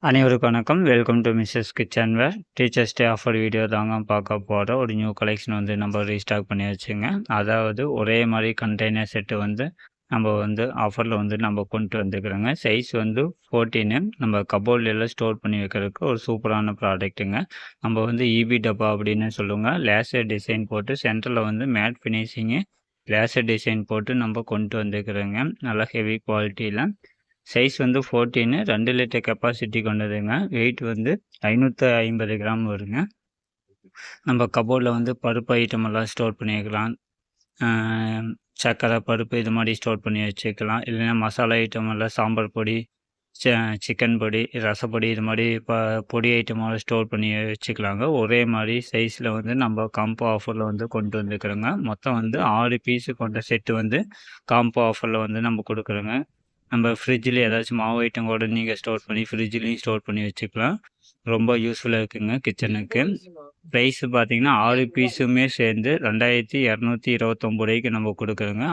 அனைவருக்கும் வணக்கம். Welcome to Mrs kitchen ware. Teachers day offer video தாங்க பார்க்க போகிறோம். ஒரு நியூ கலெக்ஷன் வந்து நம்ம ரீஸ்டாக் பண்ணி வச்சுங்க. அதாவது ஒரே மாதிரி கண்டெய்னர் செட்டு வந்து நம்ம வந்து ஆஃபரில் வந்து நம்ம கொண்டு வந்துக்கிறோங்க. சைஸ் வந்து 14. நம்ம கபோர்ட்லாம் ஸ்டோர் பண்ணி வைக்கிறதுக்கு ஒரு சூப்பரான ப்ராடக்ட்டுங்க. நம்ம வந்து இபி டப்பா அப்படின்னு சொல்லுவோங்க. லேசர் டிசைன் போட்டு சென்டரில் வந்து மேட் ஃபினிஷிங்கு லேசர் டிசைன் போட்டு நம்ம கொண்டு வந்துக்கிறோங்க. நல்லா ஹெவி குவாலிட்டியில். சைஸ் வந்து 14, 2 லிட்டர் கெப்பாசிட்டி கொண்டதுங்க. வெயிட் வந்து 550 கிராம் வருங்க. நம்ம கபோர்டில் வந்து பருப்பு ஐட்டமெல்லாம் ஸ்டோர் பண்ணி வைக்கலாம். சர்க்கரை, பருப்பு இது மாதிரி ஸ்டோர் பண்ணி வச்சுக்கலாம். இல்லைன்னா மசாலா ஐட்டமெல்லாம் சாம்பார் பொடி, சிக்கன் பொடி, ரசப்பொடி இது மாதிரி பொடி ஐட்டமெல்லாம் ஸ்டோர் பண்ணி வச்சுக்கலாங்க. ஒரே மாதிரி சைஸில் வந்து நம்ம காம்போ ஆஃபரில் வந்து கொண்டு வந்துக்கிறோங்க. மொத்தம் வந்து 6 பீஸு கொண்ட செட்டு வந்து காம்போ ஆஃபரில் வந்து நம்ம கொடுக்குறோங்க. நம்ம ஃப்ரிட்ஜில் ஏதாச்சும் மாவு ஐட்டம் கூட நீங்கள் ஸ்டோர் பண்ணி ஃப்ரிட்ஜ்லேயும் ஸ்டோர் பண்ணி வச்சுக்கலாம். ரொம்ப யூஸ்ஃபுல்லாக இருக்குங்க கிச்சனுக்கு. ப்ரைஸ் பார்த்தீங்கன்னா 6 பீஸுமே சேர்ந்து 2229 ரூபாய்க்கு நம்ம கொடுக்குறோங்க.